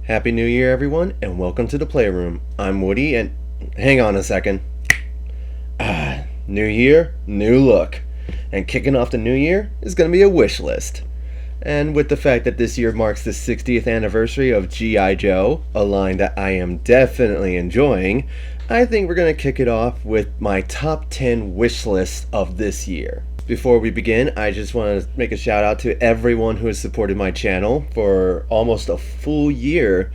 Happy New Year, everyone, and welcome to the Playroom. I'm Woody, and hang on a second. New year, new look. And kicking off the new year is going to be a wish list. And with the fact that this year marks the 60th anniversary of G.I.Joe, a line that I am definitely enjoying, I think we're going to kick it off with my top 10 wish list of this year. Before we begin, I just want to make a shout out to everyone who has supported my channel for almost a full year.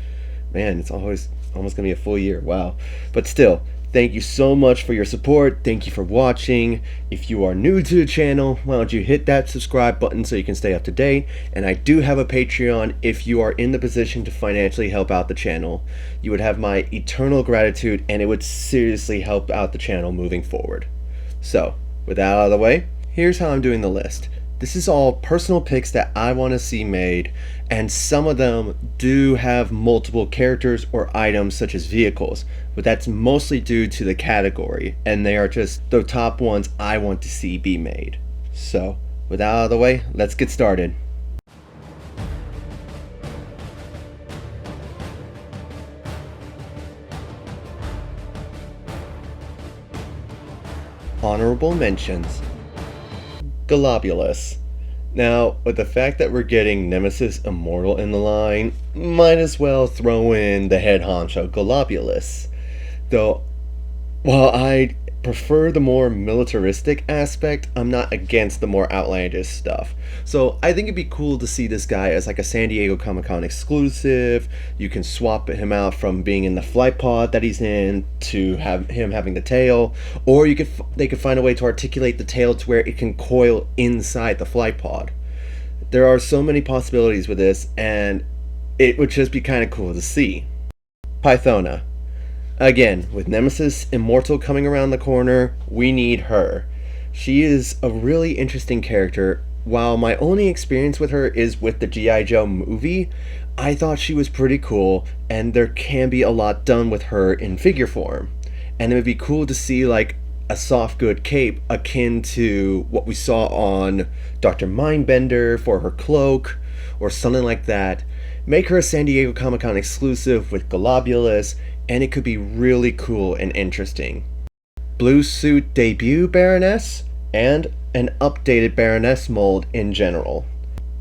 Man, it's almost going to be a full year. Wow. But still, thank you so much for your support. Thank you for watching. If you are new to the channel, why don't you hit that subscribe button so you can stay up to date. And I do have a Patreon if you are in the position to financially help out the channel. You would have my eternal gratitude, and it would seriously help out the channel moving forward. So, with that out of the way, here's how I'm doing the list. This is all personal picks that I want to see made, and some of them do have multiple characters or items such as vehicles, but that's mostly due to the category, and they are just the top ones I want to see be made. So, with that out of the way, let's get started. Honorable mentions. Globulus. Now, with the fact that we're getting Nemesis Immortal in the line, might as well throw in the head honcho Globulus. Though, while I prefer the more militaristic aspect, I'm not against the more outlandish stuff. So I think it'd be cool to see this guy as like a San Diego Comic-Con exclusive. You can swap him out from being in the flight pod that he's in to have him having the tail, or they could find a way to articulate the tail to where it can coil inside the flight pod. There are so many possibilities with this, and it would just be kind of cool to see. Pythona. Again, with Nemesis Immortal coming around the corner, we need her. She is a really interesting character. While my only experience with her is with the G.I.Joe movie, I thought she was pretty cool, and there can be a lot done with her in figure form. And it would be cool to see like a soft good cape akin to what we saw on Dr. Mindbender for her cloak, or something like that. Make her a San Diego Comic-Con exclusive with Globulus, and it could be really cool and interesting. Blue suit debut Baroness, and an updated Baroness mold in general.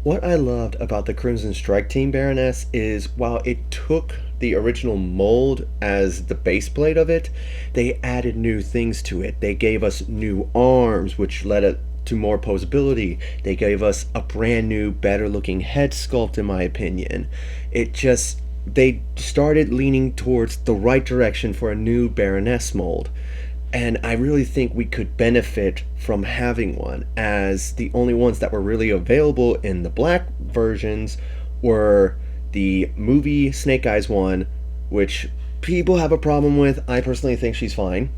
What I loved about the Crimson Strike Team Baroness is while it took the original mold as the base plate of it, they added new things to it. They gave us new arms, which led it to more posability. They gave us a brand new, better looking head sculpt, in my opinion. They started leaning towards the right direction for a new Baroness mold, and I really think we could benefit from having one, as the only ones that were really available in the black versions were the movie Snake Eyes one, which people have a problem with. I personally think she's fine.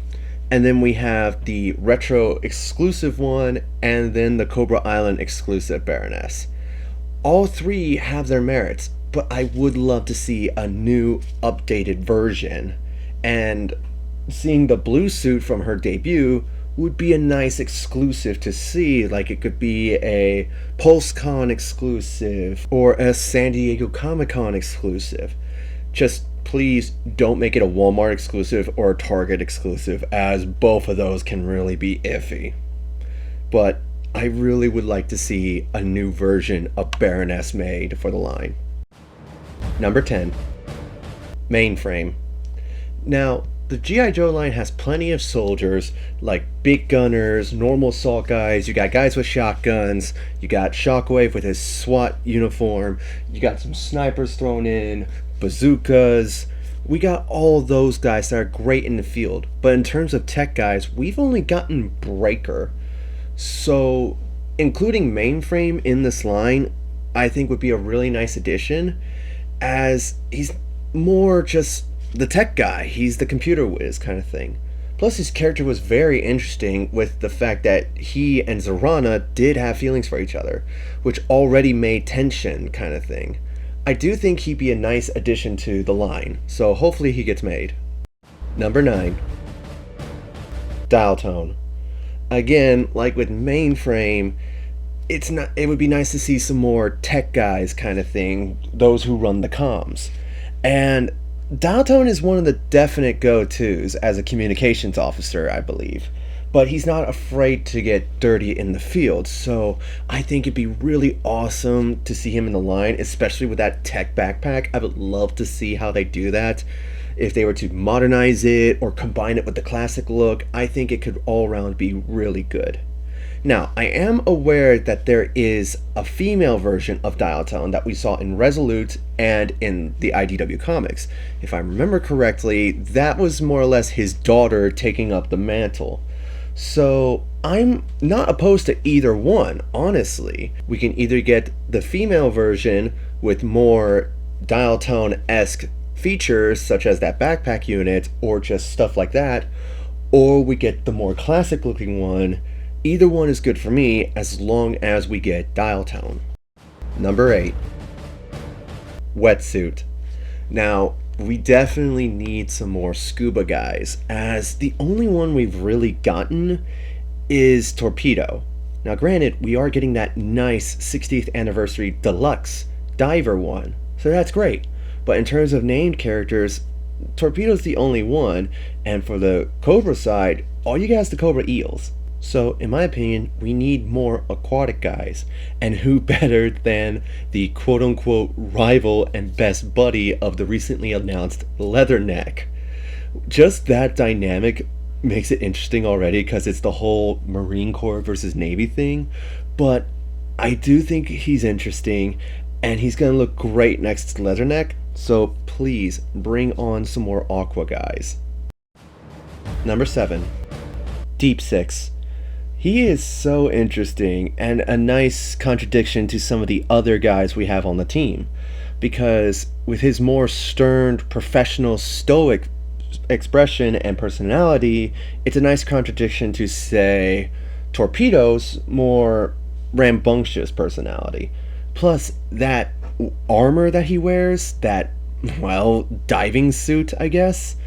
And then we have the retro exclusive one, and then the Cobra Island exclusive Baroness. All three have their merits, but I would love to see a new updated version, and seeing the blue suit from her debut would be a nice exclusive to see. Like, it could be a PulseCon exclusive or a San Diego Comic-Con exclusive. Just please don't make it a Walmart exclusive or a Target exclusive, as both of those can really be iffy. But I really would like to see a new version of Baroness made for the line. Number 10. Mainframe. Now, the G.I. Joe line has plenty of soldiers, like big gunners, normal assault guys, you got guys with shotguns, you got Shockwave with his SWAT uniform, you got some snipers thrown in, bazookas. We got all those guys that are great in the field, but in terms of tech guys, we've only gotten Breaker. So, including Mainframe in this line, I think would be a really nice addition, as he's more just the tech guy. He's the computer whiz kind of thing. Plus, his character was very interesting with the fact that he and Zarana did have feelings for each other, which already made tension kind of thing. I do think he'd be a nice addition to the line, so hopefully he gets made. Number 9. Dial Tone. Again, like with Mainframe, it would be nice to see some more tech guys kind of thing, those who run the comms. And Dialtone is one of the definite go-tos as a communications officer, I believe. But he's not afraid to get dirty in the field, so I think it'd be really awesome to see him in the line, especially with that tech backpack. I would love to see how they do that. If they were to modernize it or combine it with the classic look, I think it could all around be really good. Now, I am aware that there is a female version of Dialtone that we saw in Resolute and in the IDW comics. If I remember correctly, that was more or less his daughter taking up the mantle. So, I'm not opposed to either one, honestly. We can either get the female version with more Dialtone-esque features, such as that backpack unit, or just stuff like that, or we get the more classic-looking one. Either one is good for me as long as we get Dialtone. Number 8. Wetsuit. Now, we definitely need some more scuba guys, as the only one we've really gotten is Torpedo. Now granted, we are getting that nice 60th anniversary deluxe diver one, so that's great. But in terms of named characters, Torpedo's the only one, and for the Cobra side, all you got is the Cobra Eels. So, in my opinion, we need more aquatic guys. And who better than the quote-unquote rival and best buddy of the recently announced Leatherneck? Just that dynamic makes it interesting already, because it's the whole Marine Corps versus Navy thing. But I do think he's interesting, and he's going to look great next to Leatherneck. So please, bring on some more aqua guys. Number 7. Deep Six. He is so interesting and a nice contradiction to some of the other guys we have on the team, because with his more stern, professional, stoic expression and personality, it's a nice contradiction to, say, Torpedo's more rambunctious personality. Plus, that armor that he wears, that, well, diving suit, I guess,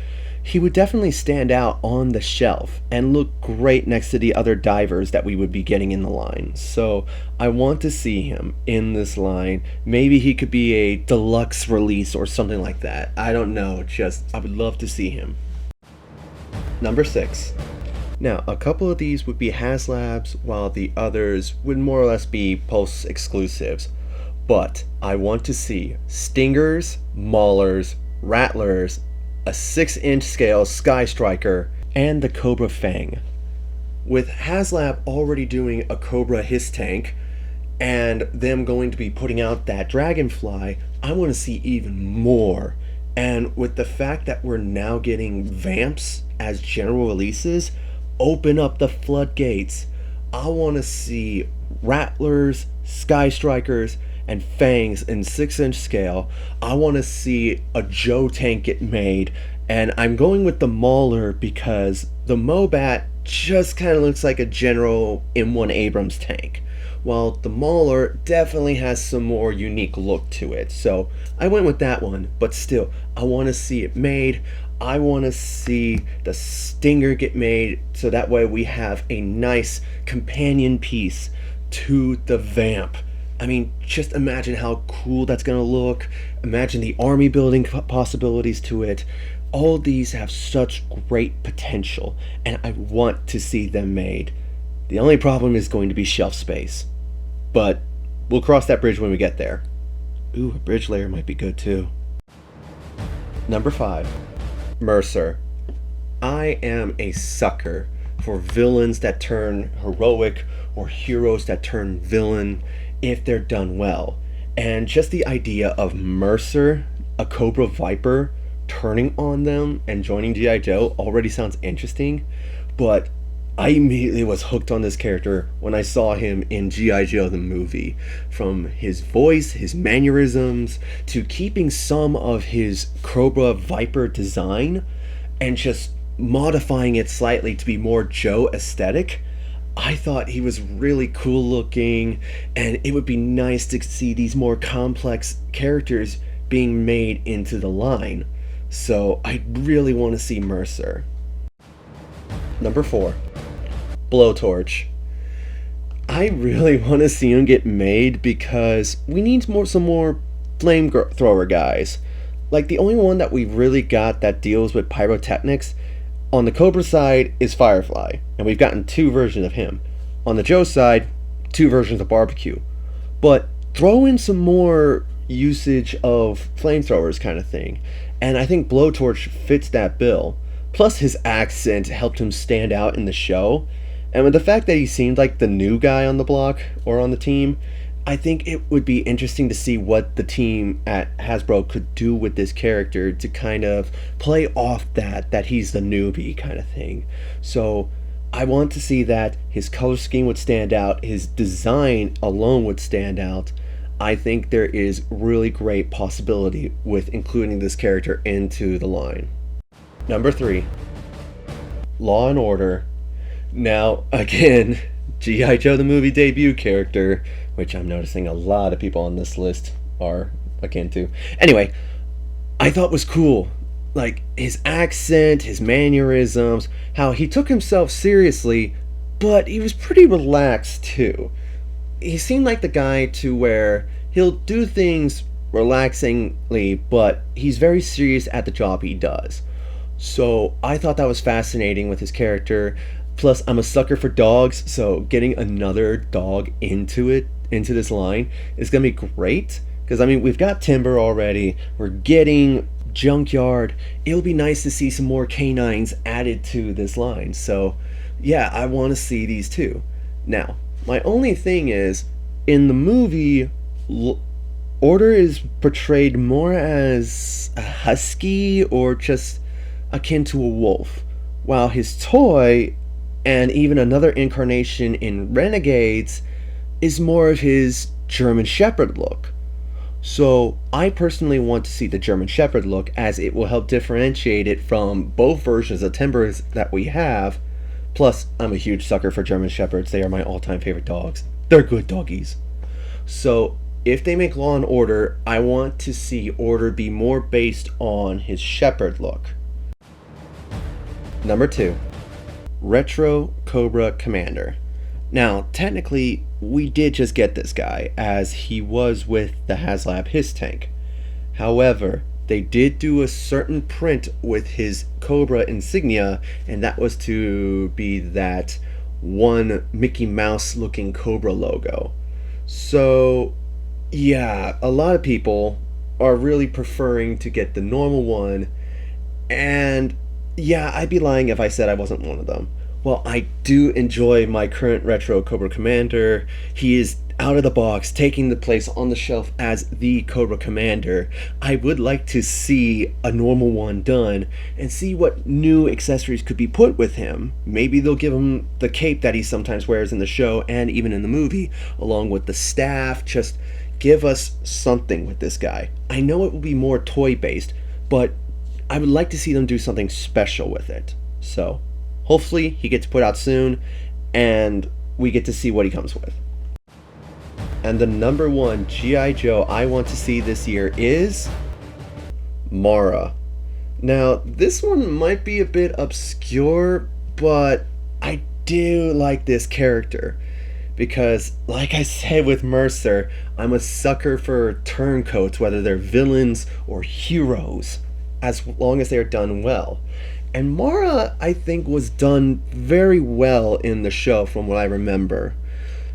he would definitely stand out on the shelf and look great next to the other divers that we would be getting in the line. So I want to see him in this line. Maybe he could be a deluxe release or something like that. I don't know, just I would love to see him. Number 6. Now, a couple of these would be Haslabs, while the others would more or less be Pulse exclusives. But I want to see Stingers, Maulers, Rattlers, a 6-inch scale Sky Striker, and the Cobra Fang. With Haslab already doing a Cobra Hiss tank, and them going to be putting out that Dragonfly, I want to see even more. And with the fact that we're now getting Vamps as general releases, open up the floodgates. I want to see Rattlers, Sky Strikers, and Fangs in 6-inch scale. I want to see a Joe tank get made, and I'm going with the Mauler because the Mobat just kind of looks like a general M1 Abrams tank, while the Mauler definitely has some more unique look to it. So I went with that one, but still, I want to see it made. I want to see the Stinger get made, so that way we have a nice companion piece to the Vamp. I mean, just imagine how cool that's going to look. Imagine the army building possibilities to it. All these have such great potential, and I want to see them made. The only problem is going to be shelf space. But we'll cross that bridge when we get there. Ooh, a bridge layer might be good too. Number 5. Mercer. I am a sucker for villains that turn heroic or heroes that turn villain if they're done well. And just the idea of Mercer, a Cobra Viper, turning on them and joining G.I. Joe already sounds interesting, but I immediately was hooked on this character when I saw him in G.I. Joe the movie. From his voice, his mannerisms, to keeping some of his Cobra Viper design and just modifying it slightly to be more Joe aesthetic. I thought he was really cool looking, and it would be nice to see these more complex characters being made into the line. So I really want to see Mercer. Number 4. Blowtorch. I really want to see him get made because we need some more flamethrower guys. Like, the only one that we really got that deals with pyrotechnics on the Cobra side is Firefly, and we've gotten two versions of him. On the Joe side, two versions of Barbecue. But throw in some more usage of flamethrowers kind of thing. And I think Blowtorch fits that bill. Plus, his accent helped him stand out in the show. And with the fact that he seemed like the new guy on the block or on the team, I think it would be interesting to see what the team at Hasbro could do with this character to kind of play off that he's the newbie kind of thing. So I want to see that his color scheme would stand out, his design alone would stand out. I think there is really great possibility with including this character into the line. Number 3, Law and Order. Now, again, G.I. Joe the movie debut character, which I'm noticing a lot of people on this list are akin to. Anyway, I thought was cool. Like, his accent, his mannerisms, how he took himself seriously, but he was pretty relaxed too. He seemed like the guy to where he'll do things relaxingly, but he's very serious at the job he does. So I thought that was fascinating with his character. Plus, I'm a sucker for dogs, so getting another dog into this line is gonna be great. Because I mean, we've got Timber already. We're getting Junkyard. It'll be nice to see some more canines added to this line. So, yeah, I want to see these too. Now, my only thing is, in the movie, Order is portrayed more as a husky or just akin to a wolf, while his toy and even another incarnation in Renegades is more of his German Shepherd look. So I personally want to see the German Shepherd look, as it will help differentiate it from both versions of Timbers that we have. Plus, I'm a huge sucker for German Shepherds. They are my all-time favorite dogs. They're good doggies. So if they make Law and Order, I want to see Order be more based on his Shepherd look. Number 2, Retro Cobra Commander. Now, technically, we did just get this guy, as he was with the Haslab Hiss Tank. However, they did do a certain print with his Cobra insignia, and that was to be that one Mickey Mouse looking Cobra logo. So, yeah, a lot of people are really preferring to get the normal one, and yeah, I'd be lying if I said I wasn't one of them. Well, I do enjoy my current Retro Cobra Commander. He is out of the box, taking the place on the shelf as the Cobra Commander. I would like to see a normal one done and see what new accessories could be put with him. Maybe they'll give him the cape that he sometimes wears in the show and even in the movie, along with the staff. Just give us something with this guy. I know it will be more toy based, but I would like to see them do something special with it. So hopefully he gets put out soon and we get to see what he comes with. And the number 1 G.I. Joe I want to see this year is Mara. Now, this one might be a bit obscure, but I do like this character. Because, like I said with Mercer, I'm a sucker for turncoats, whether they're villains or heroes, as long as they're done well. And Mara, I think, was done very well in the show from what I remember.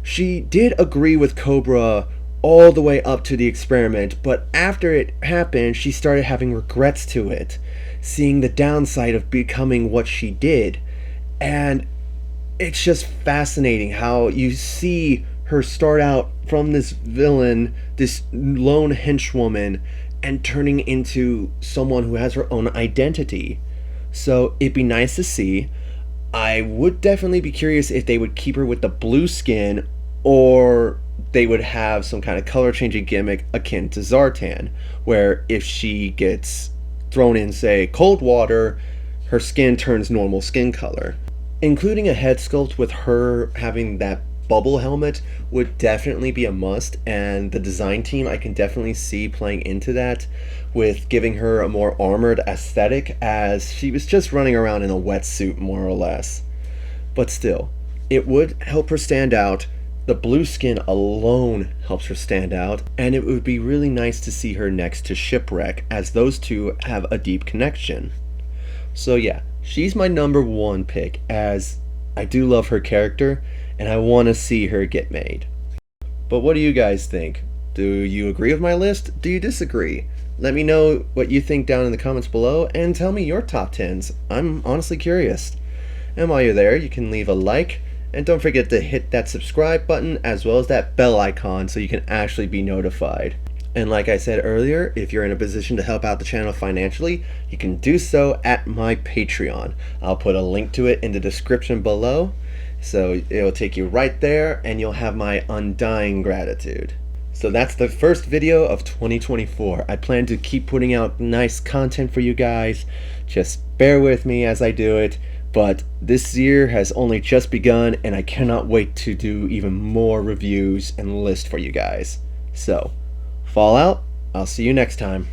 She did agree with Cobra all the way up to the experiment, but after it happened, she started having regrets to it, seeing the downside of becoming what she did. And it's just fascinating how you see her start out from this villain, this lone henchwoman, and turning into someone who has her own identity. So it'd be nice to see. I would definitely be curious if they would keep her with the blue skin, or they would have some kind of color changing gimmick akin to Zartan, where if she gets thrown in, say, cold water, her skin turns normal skin color. Including a head sculpt with her having that bubble helmet would definitely be a must, and the design team I can definitely see playing into that with giving her a more armored aesthetic, as she was just running around in a wetsuit more or less. But still, it would help her stand out. The blue skin alone helps her stand out, and it would be really nice to see her next to Shipwreck, as those two have a deep connection. So yeah, she's my number one pick, as I do love her character, and I want to see her get made. But what do you guys think? Do you agree with my list? Do you disagree? Let me know what you think down in the comments below, and tell me your top 10s. I'm honestly curious. And while you're there, you can leave a like, and don't forget to hit that subscribe button as well as that bell icon so you can actually be notified. And like I said earlier, if you're in a position to help out the channel financially, you can do so at my Patreon. I'll put a link to it in the description below, so it'll take you right there and you'll have my undying gratitude. So that's the first video of 2024. I plan to keep putting out nice content for you guys. Just bear with me as I do it. But this year has only just begun, and I cannot wait to do even more reviews and lists for you guys. So, Fallout, I'll see you next time.